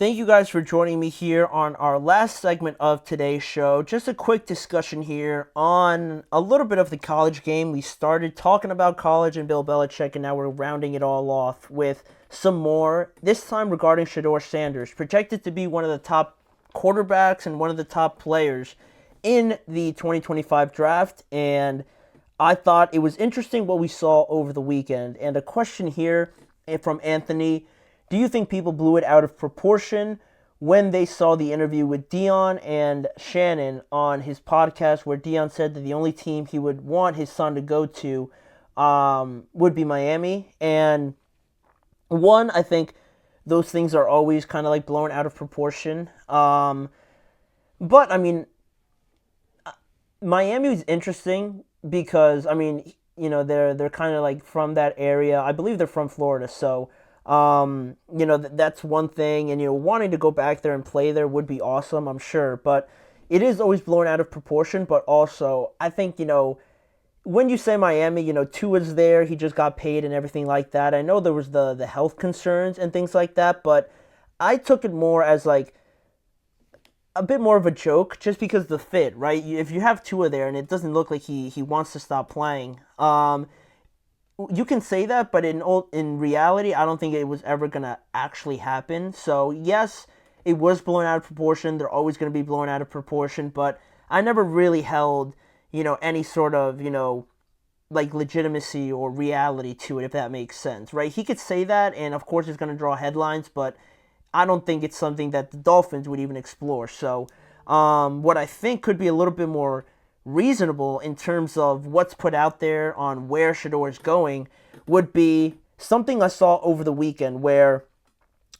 Thank you guys for joining me here on our last segment of today's show. Just a quick discussion here on a little bit of the college game. We started talking about college and Bill Belichick, and now we're rounding it all off with some more, this time regarding Shedeur Sanders, projected to be one of the top quarterbacks and one of the top players in the 2025 draft. And I thought it was interesting what we saw over the weekend. And a question here from Anthony: do you think people blew it out of proportion when they saw the interview with Deion and Shannon on his podcast, where Deion said that the only team he would want his son to go to would be Miami? And one, I think those things are always kind of like blown out of proportion. But I mean, Miami is interesting because they're kind of like from that area. I believe they're from Florida, so. That's one thing, and wanting to go back there and play there would be awesome, I'm sure, but it is always blown out of proportion. But also, I think, when you say Miami, Tua's there, he just got paid and everything like that. I know there was the health concerns and things like that, but I took it more as like a bit more of a joke, just because the fit, right? If you have Tua there and it doesn't look like he wants to stop playing, you can say that, but in reality, I don't think it was ever going to actually happen. So, yes, it was blown out of proportion. They're always going to be blown out of proportion, but I never really held, any sort of, like legitimacy or reality to it, if that makes sense, right? He could say that, and of course it's going to draw headlines, but I don't think it's something that the Dolphins would even explore. So, what I think could be a little bit more reasonable in terms of what's put out there on where Shedeur is going would be something I saw over the weekend, where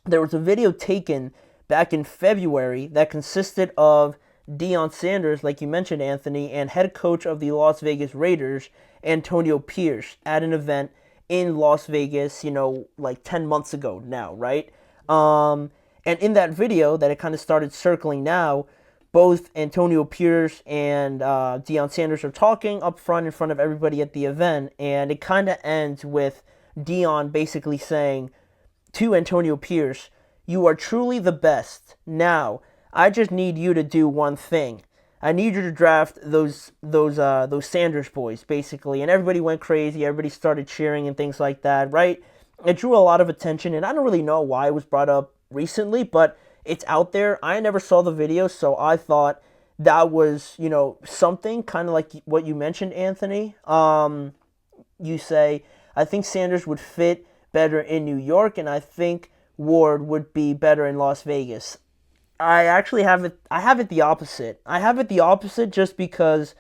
there was a video taken back in February that consisted of Deion Sanders, like you mentioned, Anthony, and head coach of the Las Vegas Raiders, Antonio Pierce, at an event in Las Vegas, like 10 months ago now, right? And in that video that it kind of started circling now, both Antonio Pierce and Deion Sanders are talking up front in front of everybody at the event, and it kind of ends with Deion basically saying to Antonio Pierce, "You are truly the best. Now, I just need you to do one thing. I need you to draft those Sanders boys," basically. And everybody went crazy. Everybody started cheering and things like that, right? It drew a lot of attention, and I don't really know why it was brought up recently, but it's out there. I never saw the video, so I thought that was, something kind of like what you mentioned, Anthony. You say, I think Sanders would fit better in New York, and I think Ward would be better in Las Vegas. I actually have it. I have it the opposite. I have it the opposite just because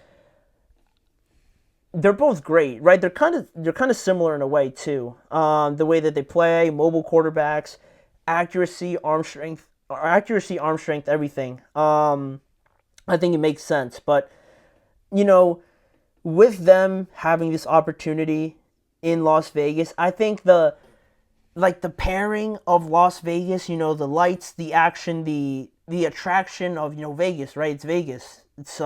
they're both great, right? They're kind of similar in a way too. The way that they play, mobile quarterbacks, accuracy, arm strength, everything. I think it makes sense. But, with them having this opportunity in Las Vegas, I think the pairing of Las Vegas, the lights, the action, the attraction of, Vegas, right? It's Vegas. It's,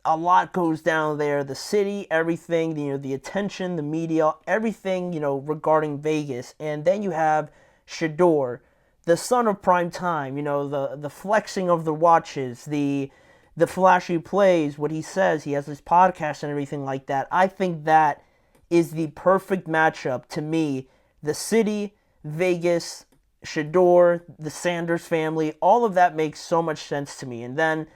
a lot goes down there. The city, everything, the attention, the media, everything, regarding Vegas. And then you have Shedeur, the son of prime time, the flexing of the watches, the flashy plays, what he says, he has his podcast and everything like that. I think that is the perfect matchup to me. The city, Vegas, Shedeur, the Sanders family, all of that makes so much sense to me. And then,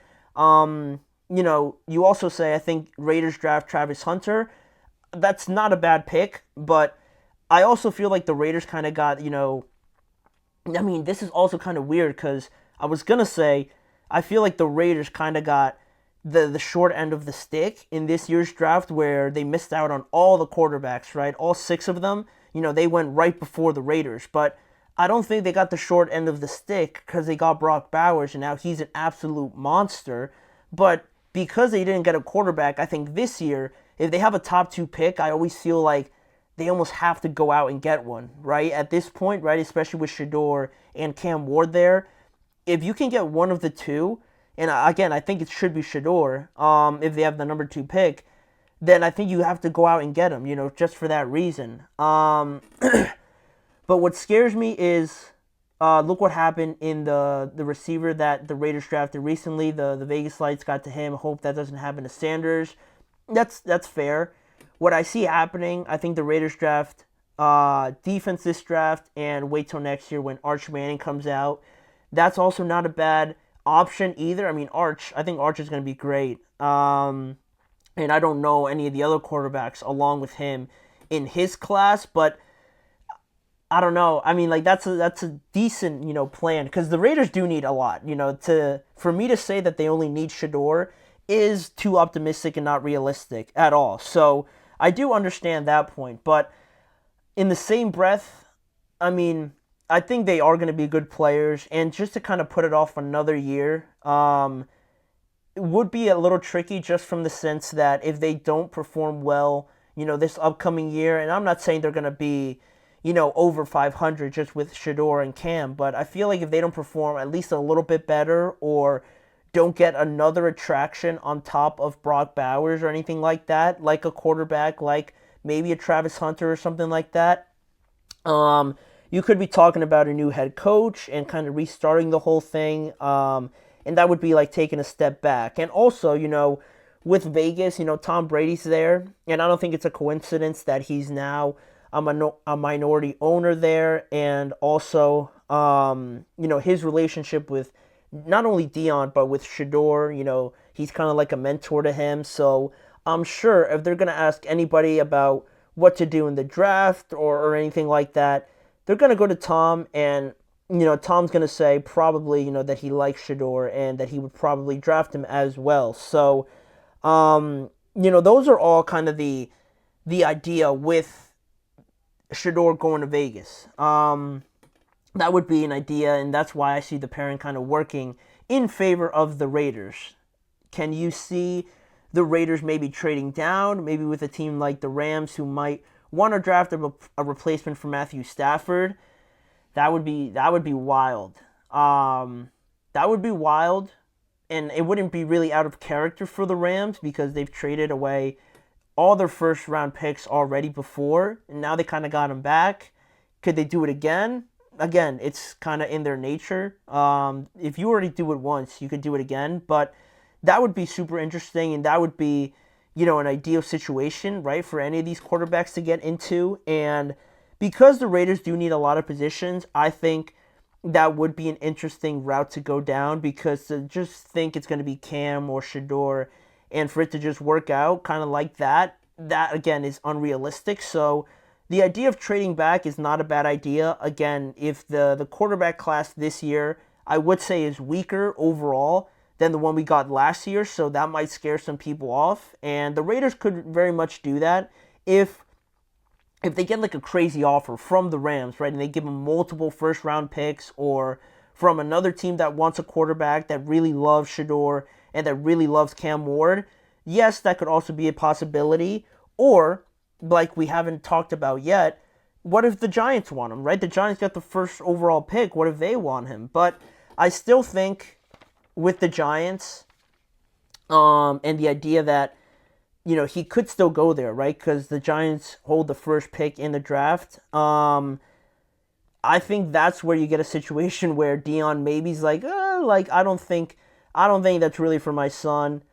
you also say, I think Raiders draft Travis Hunter. That's not a bad pick, but I also feel like the Raiders kind of got, this is also kind of weird because I was going to say, I feel like the Raiders kind of got the short end of the stick in this year's draft, where they missed out on all the quarterbacks, right? All 6 of them, they went right before the Raiders. But I don't think they got the short end of the stick because they got Brock Bowers, and now he's an absolute monster. But because they didn't get a quarterback, I think this year, if they have a top 2 pick, I always feel like they almost have to go out and get one, right? At this point, right, especially with Shedeur and Cam Ward there, if you can get one of the two, and again, I think it should be Shedeur, if they have the number 2 pick, then I think you have to go out and get him, just for that reason. But what scares me is Look what happened in the receiver that the Raiders drafted recently. The Vegas lights got to him. Hope that doesn't happen to Sanders. That's fair. What I see happening, I think the Raiders draft defense this draft and wait till next year when Arch Manning comes out. That's also not a bad option either. I mean, I think Arch is going to be great. And I don't know any of the other quarterbacks along with him in his class, but I don't know. I mean, like that's a decent plan because the Raiders do need a lot. To for me to say that they only need Shedeur is too optimistic and not realistic at all. So I do understand that point, but in the same breath, I mean, I think they are going to be good players, and just to kind of put it off another year, it would be a little tricky just from the sense that if they don't perform well, this upcoming year, and I'm not saying they're going to be, over 500 just with Shedeur and Cam, but I feel like if they don't perform at least a little bit better or don't get another attraction on top of Brock Bowers or anything like that, like a quarterback, like maybe a Travis Hunter or something like that, you could be talking about a new head coach and kind of restarting the whole thing. And that would be like taking a step back. And also, with Vegas, Tom Brady's there. And I don't think it's a coincidence that he's now a minority owner there. And also, his relationship with not only Deion, but with Shedeur, he's kind of like a mentor to him. So I'm sure if they're going to ask anybody about what to do in the draft or anything like that, they're going to go to Tom, and Tom's going to say probably that he likes Shedeur and that he would probably draft him as well. So those are all kind of the idea with Shedeur going to Vegas. That would be an idea, and that's why I see the pairing kind of working in favor of the Raiders. Can you see the Raiders maybe trading down, maybe with a team like the Rams who might want to draft a replacement for Matthew Stafford? That would be wild. That would be wild, and it wouldn't be really out of character for the Rams because they've traded away all their first round picks already before, and now they kind of got them back. Could they do it again? Again, it's kind of in their nature. If you already do it once, you could do it again, but that would be super interesting, and that would be, an ideal situation, right, for any of these quarterbacks to get into. And because the Raiders do need a lot of positions, I think that would be an interesting route to go down, because to just think it's going to be Cam or Shedeur and for it to just work out kind of like that again is unrealistic. So the idea of trading back is not a bad idea. Again, if the quarterback class this year, I would say, is weaker overall than the one we got last year, so that might scare some people off. And the Raiders could very much do that if they get like a crazy offer from the Rams, right, and they give them multiple first-round picks, or from another team that wants a quarterback that really loves Shedeur and that really loves Cam Ward. Yes, that could also be a possibility. Or, like we haven't talked about yet, what if the Giants want him, right? The Giants got the first overall pick. What if they want him? But I still think with the Giants, and the idea that, he could still go there, right? Because the Giants hold the first pick in the draft. I think that's where you get a situation where Deion maybe's like, I don't think that's really for my son.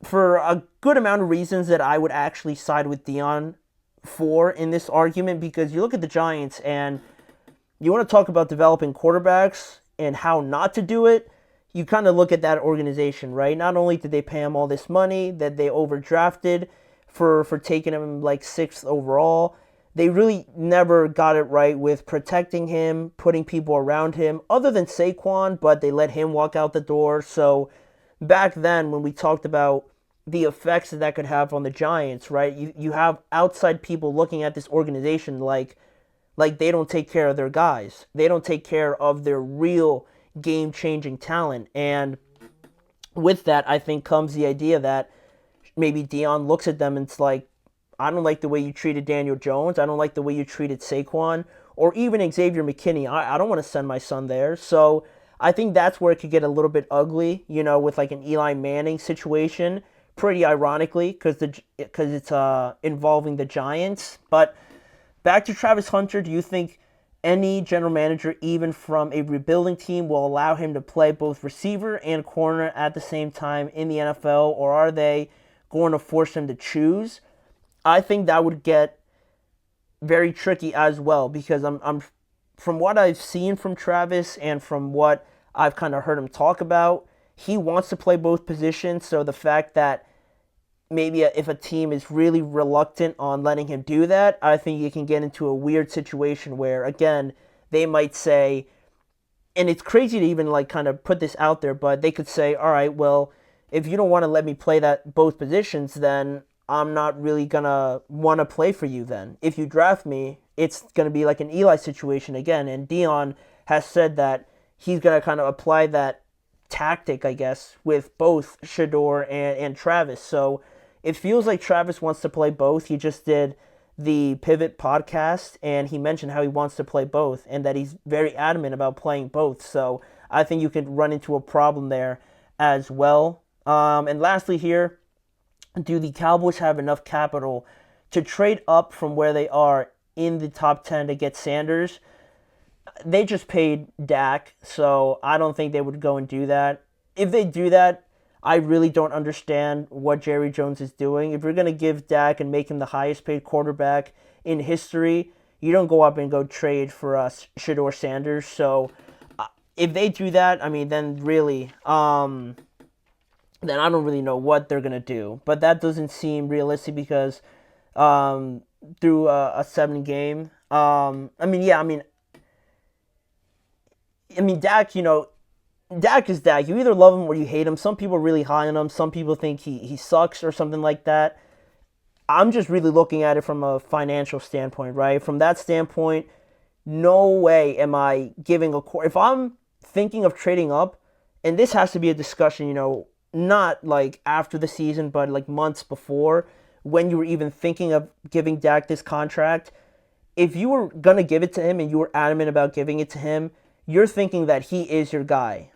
For a good amount of reasons that I would actually side with Deion for in this argument, because you look at the Giants and you want to talk about developing quarterbacks and how not to do it. You kind of look at that organization, right? Not only did they pay him all this money that they overdrafted for taking him like 6th overall, they really never got it right with protecting him, putting people around him, other than Saquon, but they let him walk out the door. So back then, when we talked about the effects that could have on the Giants, right? You have outside people looking at this organization like they don't take care of their guys. They don't take care of their real game-changing talent. And with that, I think comes the idea that maybe Deion looks at them and it's like, I don't like the way you treated Daniel Jones. I don't like the way you treated Saquon, or even Xavier McKinney. I don't want to send my son there. So I think that's where it could get a little bit ugly, with like an Eli Manning situation, pretty ironically, because it's involving the Giants. But back to Travis Hunter, do you think any general manager, even from a rebuilding team, will allow him to play both receiver and corner at the same time in the NFL, or are they going to force him to choose? I think that would get very tricky as well because I'm from what I've seen from Travis and from what I've kind of heard him talk about, he wants to play both positions. So the fact that maybe if a team is really reluctant on letting him do that, I think you can get into a weird situation where, again, they might say, and it's crazy to even like kind of put this out there, but they could say, all right, well, if you don't want to let me play that both positions, then I'm not really gonna want to play for you then. If you draft me, it's gonna be like an Eli situation again. And Deion has said that he's gonna kind of apply that tactic, I guess, with both Shedeur and Travis. So it feels like Travis wants to play both. He just did the Pivot podcast, and he mentioned how he wants to play both and that he's very adamant about playing both. So I think you could run into a problem there as well. And lastly here, do the Cowboys have enough capital to trade up from where they are in the top 10 to get Sanders? They just paid Dak, so I don't think they would go and do that. If they do that, I really don't understand what Jerry Jones is doing. If you're going to give Dak and make him the highest paid quarterback in history, you don't go up and go trade for us Shedeur Sanders. So if they do that, I mean, then really, then I don't really know what they're going to do. But that doesn't seem realistic because through a 7 game, Dak, Dak is Dak. You either love him or you hate him. Some people are really high on him. Some people think he sucks or something like that. I'm just really looking at it from a financial standpoint, right? From that standpoint, no way am I giving if I'm thinking of trading up, and this has to be a discussion, not like after the season, but like months before, when you were even thinking of giving Dak this contract. If you were going to give it to him and you were adamant about giving it to him, you're thinking that he is your guy.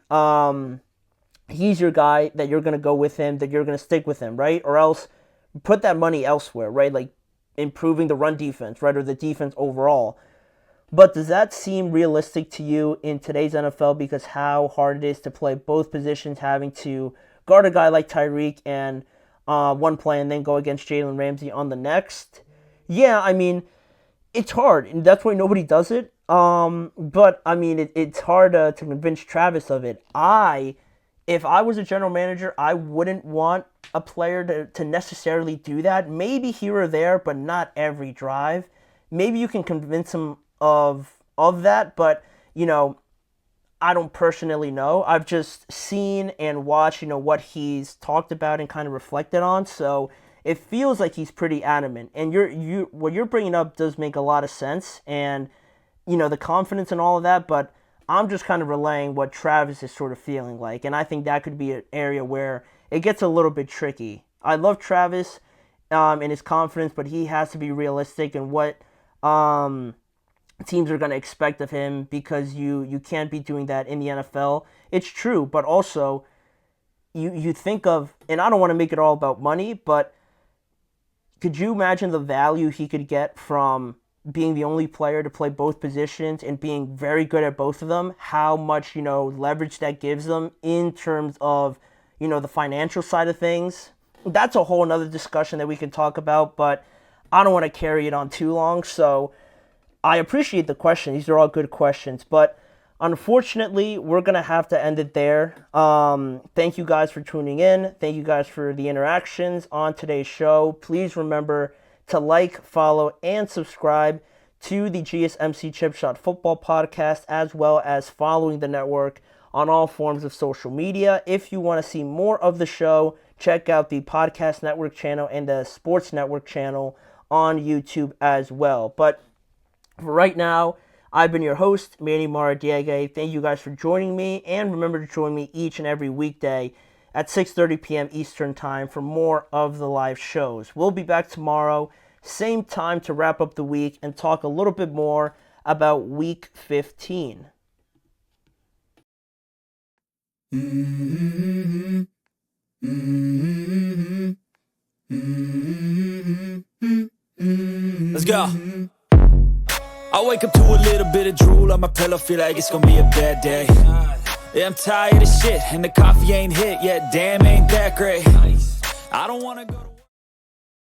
He's your guy, that you're going to go with him, that you're going to stick with him, right? Or else put that money elsewhere, right? Like improving the run defense, right? Or the defense overall. But does that seem realistic to you in today's NFL because how hard it is to play both positions, having to guard a guy like Tyreek and one play and then go against Jalen Ramsey on the next? Yeah, I mean, it's hard, and that's why nobody does it. But I mean, it's hard to convince Travis of it. If I was a general manager, I wouldn't want a player to necessarily do that. Maybe here or there, but not every drive. Maybe you can convince him of that, but I don't personally know. I've just seen and watched, what he's talked about and kind of reflected on. So it feels like he's pretty adamant. And what you're bringing up does make a lot of sense, and the confidence and all of that. But I'm just kind of relaying what Travis is sort of feeling like, and I think that could be an area where it gets a little bit tricky. I love Travis and his confidence, but he has to be realistic in what teams are going to expect of him, because you can't be doing that in the NFL. It's true, but also you think of, and I don't want to make it all about money, but could you imagine the value he could get from being the only player to play both positions and being very good at both of them? How much, leverage that gives them in terms of, the financial side of things? That's a whole another discussion that we could talk about, but I don't want to carry it on too long. So I appreciate the question. These are all good questions, but unfortunately, we're going to have to end it there. Thank you guys for tuning in. Thank you guys for the interactions on today's show. Please remember to like, follow, and subscribe to the GSMC Chip Shot Football Podcast, as well as following the network on all forms of social media. If you want to see more of the show, check out the Podcast Network channel and the Sports Network channel on YouTube as well. But for right now, I've been your host, Manny Maradiaga. Thank you guys for joining me, and remember to join me each and every weekday at 6:30 p.m. Eastern Time for more of the live shows. We'll be back tomorrow, same time, to wrap up the week and talk a little bit more about Week 15. Let's go. I wake up to a little bit of drool on my pillow, feel like it's gonna be a bad day. Yeah, I'm tired of shit, and the coffee ain't hit yet, damn, ain't that great. I don't wanna go to